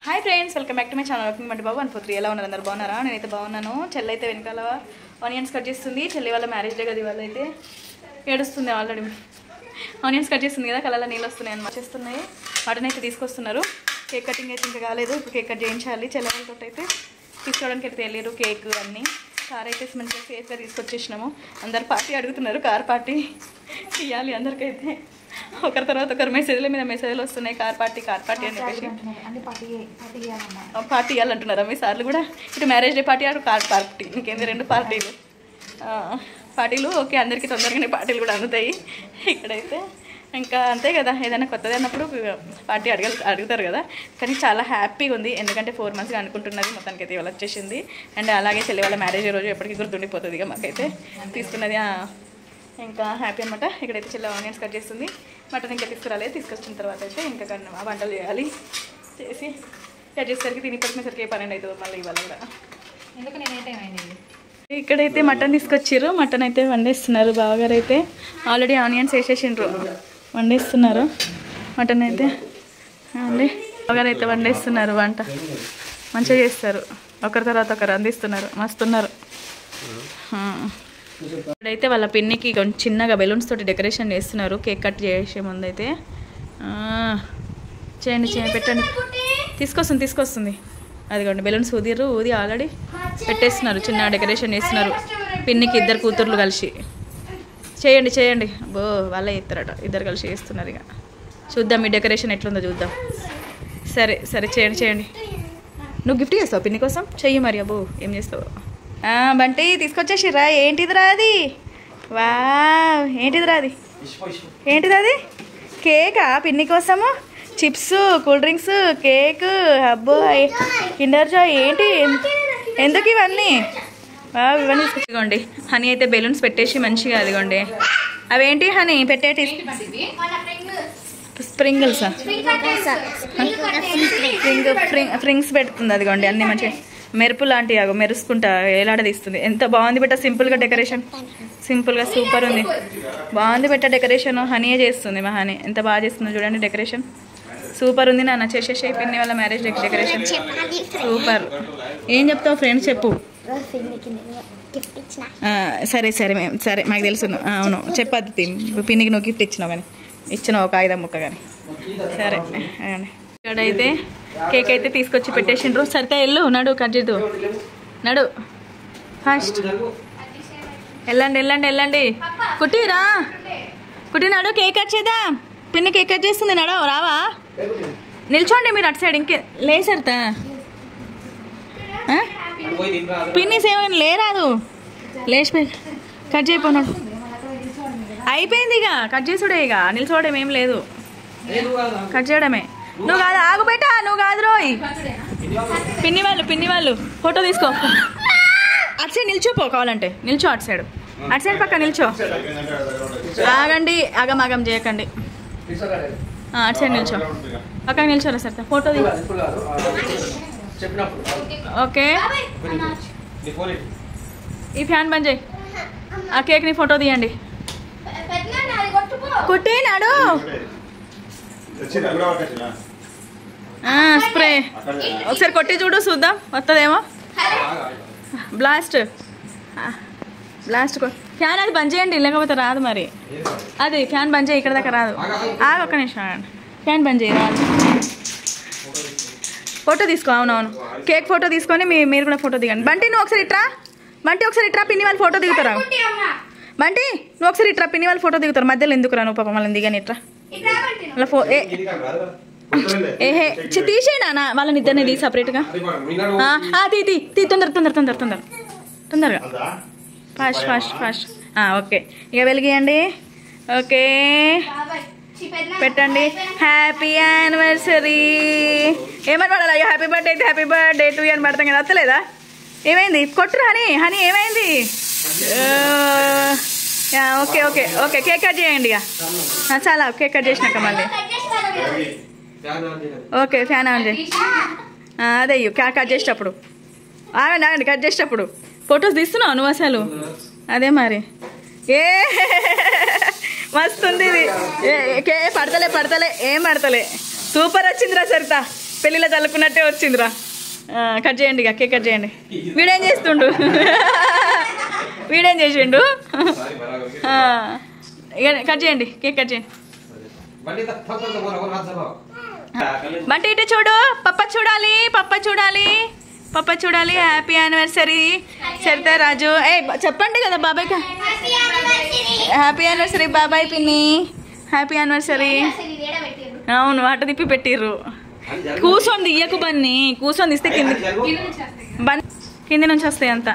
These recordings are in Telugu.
Hi friends, welcome back to my channel. Working మండి బాబు 143. ఎలా ఉన్నారు అందరు? బాగున్నారా? నేనైతే బాగున్నాను. చెల్లి అయితే వెనకాల ఆనియన్స్ కట్ చేస్తుంది. చెల్లి వాళ్ళ మ్యారేజ్ డే కదా, ఇవాళ అయితే ఏడుస్తుంది. ఆల్రెడీ ఆనియన్స్ కట్ చేస్తుంది కదా, కళ్ళలో నీళ్ళు వస్తున్నాయి అన్నమాట. చేస్తున్నాయి. మటన్ అయితే తీసుకొస్తున్నారు. కేక్ కటింగ్ అయితే ఇంకా కాలేదు. ఇప్పుడు కేక్ కట్ చేయించాలి. చెల్లి వాళ్ళతో అయితే తీసుకోవడానికి అయితే వెళ్ళారు. కేక్ అన్నీ కార్ అయితే మంచిగా సేఫ్గా తీసుకొచ్చేసినాము. అందరు పార్టీ అడుగుతున్నారు. కార్ పార్టీ ఇవ్వాలి అందరికైతే. ఒకరి తర్వాత ఒకరు మెసేజ్ల మీద మెసేజ్లు వస్తున్నాయి. కార్ పార్టీ అని చెప్పేసి పార్టీ ఇవ్వాలంటున్నారా మీ సార్లు కూడా? ఇటు మ్యారేజ్ డే పార్టీ, అటు కార్ పార్టీ, ఇంకేంది రెండు పార్టీలు. ఓకే, అందరికీ తొందరగానే పార్టీలు కూడా అందుతాయి. ఇక్కడైతే ఇంకా అంతే కదా, ఏదైనా కొత్తది అన్నప్పుడు పార్టీ అడుగుతారు కదా. కానీ చాలా హ్యాపీగా ఉంది, ఎందుకంటే 4 monthsగా అనుకుంటున్నది మొత్తానికి అయితే ఇవాళ వచ్చేసింది. అండ్ అలాగే చెల్లి వాళ్ళ మ్యారేజ్ రోజు ఎప్పటికీ గుర్తుండిపోతుంది ఇక మాకైతే. తీసుకున్నది ఇంకా హ్యాపీ అనమాట. ఇక్కడైతే చెల్లి ఆనియన్స్ కట్ చేస్తుంది. మటన్ ఇంకా తీసుకురాలేదు. తీసుకొచ్చిన తర్వాత అయితే ఇంకా వంటలు చేయాలి. చేసి కట్ చేసేసరికి తిని పట్టుకునేసరికి 12 అవుతుంది మళ్ళీ ఇవాళ కూడా. ఇక్కడైతే మటన్ తీసుకొచ్చారు. మటన్ అయితే వండేస్తున్నారు. బావగారు అయితే ఆల్రెడీ ఆనియన్స్ వేసేసిండ్రు, వండేస్తున్నారు. మటన్ అయితే బావగారు అయితే వండేస్తున్నారు. వంట మంచిగా చేస్తారు. ఒకరి తర్వాత ఒకరు అందిస్తున్నారు. మస్తున్నారు. ఇక్కడైతే వాళ్ళ పిన్నికి చిన్నగా బెలూన్స్ తోటి డెకరేషన్ చేస్తున్నారు. కేక్ కట్ చేసే ముందు అయితే చేయండి పెట్టండి. తీసుకొస్తుంది. అదిగోండి బెలూన్స్ ఊది ఆల్రెడీ పెట్టేస్తున్నారు. చిన్న డెకరేషన్ చేస్తున్నారు. పిన్నికి 2 కూతుర్లు కలిసి. చేయండి బో వాళ్ళే ఇస్తారట. 2 కలిసి చేస్తున్నారు. ఇక చూద్దాం ఈ డెకరేషన్ ఎట్లుందో చూద్దాం. సరే చేయండి. నువ్వు గిఫ్ట్ చేస్తావు పిన్ని కోసం? చెయ్యి మరి. అబ్బో ఏం చేస్తావు? బంటి తీసుకొచ్చేసిర్రా. ఏంటిదిరా అది? వా ఏంటిదిరా అది? కేకా పిన్ని కోసము? Chips, cool drinks, cake. అబ్బో కిండర్ జాయ్. ఏంటి ఎందుకు ఇవన్నీ? ఇవన్నీ తీసుకొచ్చుకోండి. హనీ అయితే బెలూన్స్ పెట్టేసి మంచిగా అదిగోండి. అవేంటి హనీ పెట్టేటి? ఫ్రింగ్స్ పెడుతుంది. అదిగోండి అన్నీ మంచిగా మెరుపు లాంటి మెరుసుకుంటా ఏలాడదీస్తుంది. ఎంత బాగుంది బెట్ట. సింపుల్గా డెకరేషన్, సింపుల్గా సూపర్ ఉంది. బాగుంది బెట్ట డెకరేషన్. హనీయే చేస్తుంది. మా హనీ ఎంత బాగా చేస్తుందో చూడండి. డెకరేషన్ సూపర్ ఉంది. నాన్న చేసేసి పిన్ని వాళ్ళ మ్యారేజ్ డెకరేషన్ సూపర్. ఏం చెప్తావు ఫ్రెండ్స్? చెప్పు. సరే మాకు తెలుసు. అవును చెప్పద్దు. పిన్నికి నువ్వు గిఫ్ట్ ఇచ్చినావు కానీ ఇచ్చినావు ఒక 5 ముక్క కానీ. సరే ఇక్కడైతే కేక్ అయితే తీసుకొచ్చి పెట్టేసిండ్రు. సరితే వెళ్ళు. నడు కట్ చేద్దు. నడు ఫస్ట్. వెళ్ళండి. కుట్టిరా నడు. కేక్ కట్ చేద్దాం. పిన్ని కేక్ కట్ చేస్తుంది. నడు రావా? నిల్చోండి మీరు అటు సైడ్. ఇంకే లేసరితా పిన్ని సేవని లేరాదు. లేచిపోయి కట్ చేయపోన్నాడు. అయిపోయింది ఇక కట్ చేసుడే. ఇక నిల్చోవడం ఏం లేదు, కట్ చేయడమే. నువ్వు కాదు, ఆగు బేట. నువ్వు కాదు రోయ్. పిన్ని వాళ్ళు ఫోటో తీసుకో. అటు సైడ్ నిల్చోపో. కావాలంటే నిల్చో. అటు సైడ్ పక్క నిల్చో. ఆగండి, ఆగం చేయకండి. అటు సైడ్ నిల్చో. పక్కన నిల్చోరా సార్. ఫోటో తీ. ఓకే, ఈ ఫ్యాన్ బంద్ చేయి. ఆ కేక్ని ఫోటో తీయండి. కుట్టినాడు స్ప్రే. ఒకసారి కొట్టి చూడు, చూద్దాం వస్తుందేమో. బ్లాస్ట్ ఫ్యాన్ అది బంద్ చేయండి, లేకపోతే రాదు. మరి అది ఫ్యాన్ బంద్ చేయి. ఇక్కడ దాకా రాదు. ఒక్క నిమిషం. ఫ్యాన్ బంద్ చేయి, రాదు. ఫోటో తీసుకో. అవునవును, కేక్ ఫోటో తీసుకొని మీరు కూడా ఫోటో దిగండి. బంటి నువ్వు ఒకసారి ఇట్రా. పిన్ని వాళ్ళు ఫోటో దిగుతారా? బంటి నువ్వు ఒకసారి ఇట్రా. పిన్ని వాళ్ళు ఫోటో దిగుతారు. మధ్యలో ఎందుకురా నువ్వు? పాపం వాళ్ళని దిగాని ఇట్రా. ఏహే తీసేనా వాళ్ళని ఇద్దరిని తీ సపరేట్గా. తీ తొందరగా ఫాస్ట్. ఓకే, ఇక వెలిగియండి. ఓకే పెట్టండి. హ్యాపీ యానివర్సరీ ఏమని పడాలి? అయ్యో హ్యాపీ బర్త్డే టు యూ అని పడతాం కదా. వస్తలేదా? ఏమైంది? కొట్టురు హనీ ఏమైంది? ఓకే కేక్ కట్ చేయండి. ఇక చాలా కేక్ కట్ చేసినాక మళ్ళీ ఓకే ఫ్యాన్ ఆన్ చేయి. అదే కట్ చేసేటప్పుడు ఆగండి. కట్ చేసేటప్పుడు ఫొటోస్ తీస్తున్నావు నువ్వు అసలు? అదే మరి. మస్తుంది ఇది. పడతలే ఏం పడతలే. సూపర్ వచ్చిందిరా సరిత. పెళ్ళిలో చల్లుకున్నట్టే వచ్చిందిరా. కట్ చేయండి ఇక, కేక్ కట్ చేయండి. వీడేం చేస్తుండు, వీడేం చేసిండు. ఇక కట్ చేయండి, కేక్ కట్ చేయండి. బంటి ఇటు చూడు, పప్ప చూడాలి, పప్ప చూడాలి, పప్ప చూడాలి. హ్యాపీ యానివర్సరీ సరిత రాజు. చెప్పండి కదా బాబాయ్కి హ్యాపీ యానివర్సరీ. బాబాయ్ పిన్ని హ్యాపీ యానివర్సరీ. అవును, అట తిప్పి పెట్టిర్రు. కూర్చొని తీయకు బన్ని, కూర్చొని తీస్తే కింది నుంచి వస్తాయి అంతా.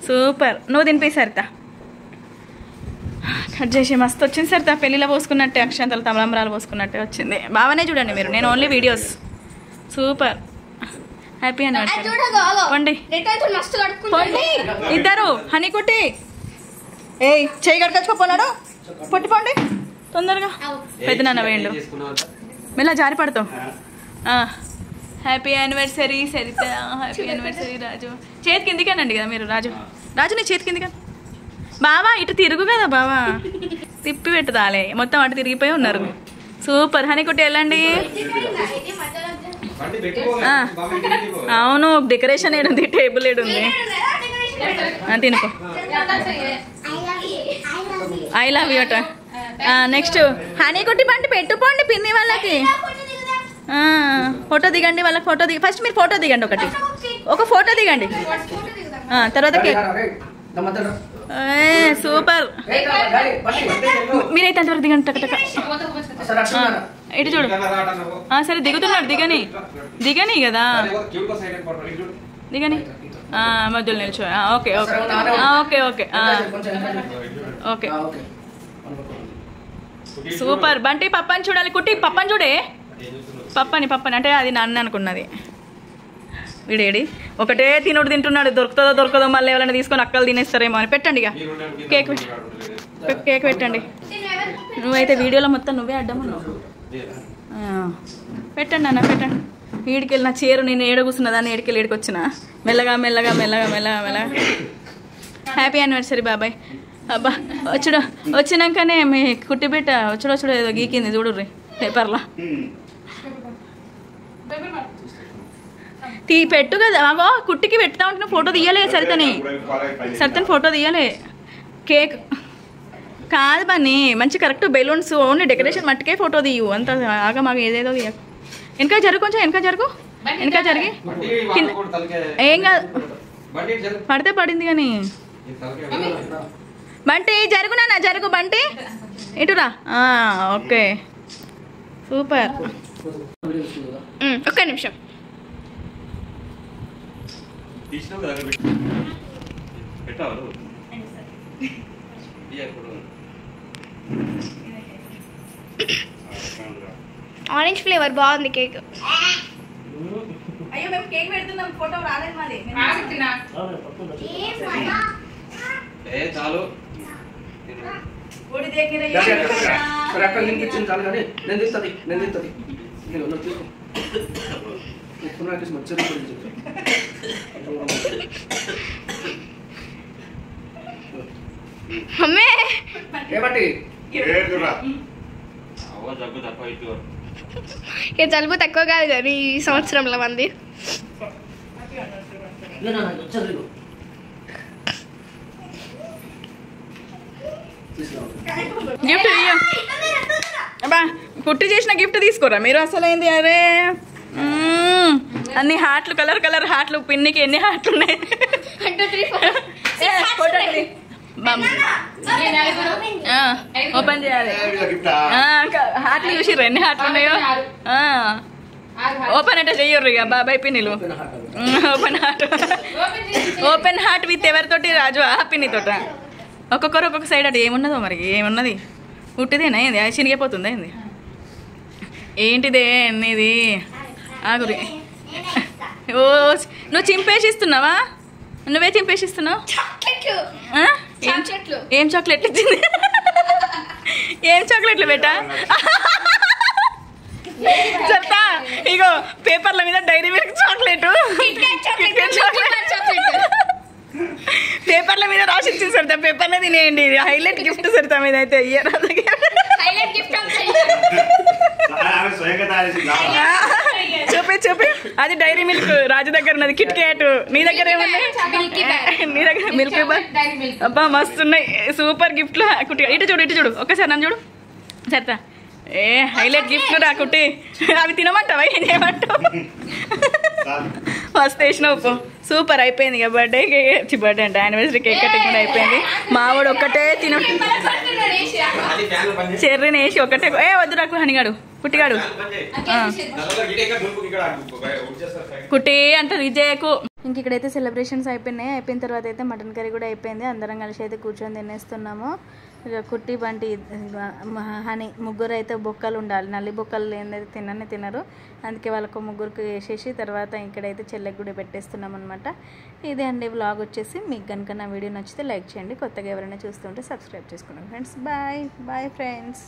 సూపర్. నువ్వు తినిపి సరిత. కట్ చేసి మస్తు వచ్చింది సరిత. పెళ్ళిలో పోసుకున్నట్టే, అక్షంతలు తమలంబరాలు పోసుకున్నట్టే వచ్చింది. బాగానే చూడండి మీరు, నేను only videos. Super. Happy anniversary. పండి పండి ఇద్దరు. హనీ కుట్టి చేయి కట్టుకొచ్చుకోపోనాడు. పొట్టిపోండి తొందరగా. పెద్ద నాన్న వేయండు, మెల్ల జారి పడతావు. Happy anniversary Saritha, happy anniversary Raju. చేతి కిందికేనండి కదా మీరు. రాజు రాజు నీ చేతి కిందికా. బావా ఇటు తిరుగు కదా బావా, తిప్పి పెట్టుదాలే. మొత్తం అటు తిరిగిపోయి ఉన్నారు. సూపర్. హనీ కుట్టి వెళ్ళండి. అవును, డెకరేషన్ ఏడుంది, టేబుల్ ఏడుంది. తినుకో. ఐ లవ్ యూ అట. నెక్స్ట్ హనీ కుట్టి బంటి పెట్టుకోండి పిన్ని వాళ్ళకి. ఫోటో దిగండి వాళ్ళకి. ఫోటో దిగి ఫస్ట్ మీరు ఫోటో దిగండి, ఒక ఫోటో దిగండి. తర్వాత సూపర్. మీరైతే అంతవరకు దిగండి. టక ఇటు చూడు. సరే దిగుతున్నాడు, దిగని దిగని కదా, దిగని. మధ్యలో నిల్చో. Okay okay okay okay okay. Super. Bunty పప్పని చూడాలి. కుట్టి పప్పని చూడే. పప్పని అంటే అది నన్ను అనుకున్నది. వీడేడి ఒకటే తినుడు తింటున్నాడు. దొరుకుతుందో దొరకదో మళ్ళీ ఎవరైనా తీసుకొని అక్కలు తినేస్తారేమో అని. పెట్టండి ఇక కేక్, కేక్ పెట్టండి. నువ్వైతే వీడియోలో మొత్తం నువ్వే అడ్డమన్నావు. పెట్టండి అన్న, పెట్టండి. వీడికెళ్ళి నా చీర నేను ఏడ కూర్చున్నదాన్ని, ఏడికెళ్ళి ఏడికొచ్చిన. మెల్లగా మెల్లగా మెల్లగా మెల్లగా మెల్లగా. హ్యాపీ యానివర్సరీ బాబాయ్. అబ్బా వచ్చుడు. వచ్చినాకనే మీ కుట్టి బిడ్డ వచ్చుడు ఏదో గీకింది చూడుర్రి పేపర్లా. పెట్టు కదా. అగో కుట్టికి పెడతా ఉంటున్నా. ఫోటో తీయలే సరితని, సరితని ఫోటో తీయలే. కేక్ కాదు బన్నీ, మంచి కరెక్ట్ బెలూన్స్ ఓన్లీ డెకరేషన్ మట్టుకే ఫోటో తీయు. అంత ఆగా మాకు ఏదేదో తీయకు. వెనక జరుగు, కొంచెం వెనక జరుగు, వెనక జరిగి. ఏం కాదు, పడితే పడింది కానీ. బంటి జరుగు నాన్న, జరుగు బంటి, ఇటురా. Okay super. ఒక్క నిమిషం. ఆరెంజ్ ఫ్లేవర్ బాగుంది కేక్. అయ్యో మేము కేక్ పెడుతున్నాం, ఫోటో రాలేదు మాది. చాలు జలుబు తక్కువ కాదు కానీ ఈ సంవత్సరంలో మంది. గిఫ్ట్ అబ్బా, కుట్టి చేసిన గిఫ్ట్ తీసుకోరా మీరు. అసలైంది అరే అన్ని హార్ట్లు, కలర్ కలర్ హార్ట్లు. పిన్నికి ఎన్ని హార్ట్లు ఉన్నాయి? ఓపెన్ చేయాలి. హార్ట్లు చూసిర్రు ఎన్ని హార్ట్లు ఉన్నాయో. ఓపెన్ అంటే చెయ్యర్రు ఇక బాబాయ్ పిన్నిలు. Open heart, open heart with ఎవరితోటి? రాజు ఆ పిన్నితోట. ఒక్కొక్కరు ఒక్కొక్క సైడ్. అది ఏమున్నదో మరి, ఏమున్నది? ఉట్టిదేనా ఏంది? అది చినిగిపోతుందా ఏంది? ఏంటిదే ఇది? ఆగురి. ఓ నువ్వు చింపేసి ఇస్తున్నావా? నువ్వే చింపేసి ఇస్తున్నావు. ఏం చాక్లెట్లు ఇచ్చింది? ఏం చాక్లెట్లు బేటా? చెప్తా ఇగో పేపర్ల మీద డైరీ మిల్క్ చాక్లెట్, పేపర్ల మీద రాసి ఇచ్చింది సరితా. పేపర్లో తినేయండి. హైలైట్ గిఫ్ట్ సరితా మీద అయితే ఇయర్ చూపి అది డైరీ మిల్క్ రాజు దగ్గర ఉన్నది, కిట్ క్యాట్. నీ దగ్గర ఏముంది? నీ దగ్గర మిల్క్ బార్. అబ్బా మస్తున్నాయి, సూపర్ గిఫ్ట్లు కుట్టి. ఇటు చూడు ఒక్కసారి నన్ను చూడు సరితా. ఏ హైలైట్ గిఫ్ట్లు రా కుట్టి. అవి తినమంటావా, ఏం చేయమంటావు? మస్తు వేసినావు పో. సూపర్ అయిపోయింది ఇక బర్త్డే అంటే యానివర్సరీ కేక్ కటింగ్ కూడా అయిపోయింది. మావాడు ఒక్కటే తిన చెర్రీని వేసి ఒకటే. వద్దు రాకు హనిగాడు కుట్టిగాడు కుట్టి అంత విజయకు. ఇంక ఇక్కడైతే సెలబ్రేషన్స్ అయిపోయిన తర్వాత అయితే మటన్ కర్రీ కూడా అయిపోయింది. అందరం కలిసి అయితే కూర్చొని తినేస్తున్నాము. ఇక కుట్టి బంటి హనీ ముగ్గురు అయితే బొక్కలు ఉండాలి, నల్లి బొక్కలు లేనిదైతే తినరు. అందుకే వాళ్ళకు ముగ్గురికి వేసేసి తర్వాత ఇక్కడైతే చెల్లెకి కూడా పెట్టేస్తున్నాం అనమాట. ఇదే అండి వ్లాగ్ వచ్చేసి. మీకు కనుక నా వీడియో నచ్చితే లైక్ చేయండి, కొత్తగా ఎవరైనా చూస్తుంటే సబ్స్క్రైబ్ చేసుకోండి ఫ్రెండ్స్. Bye friends.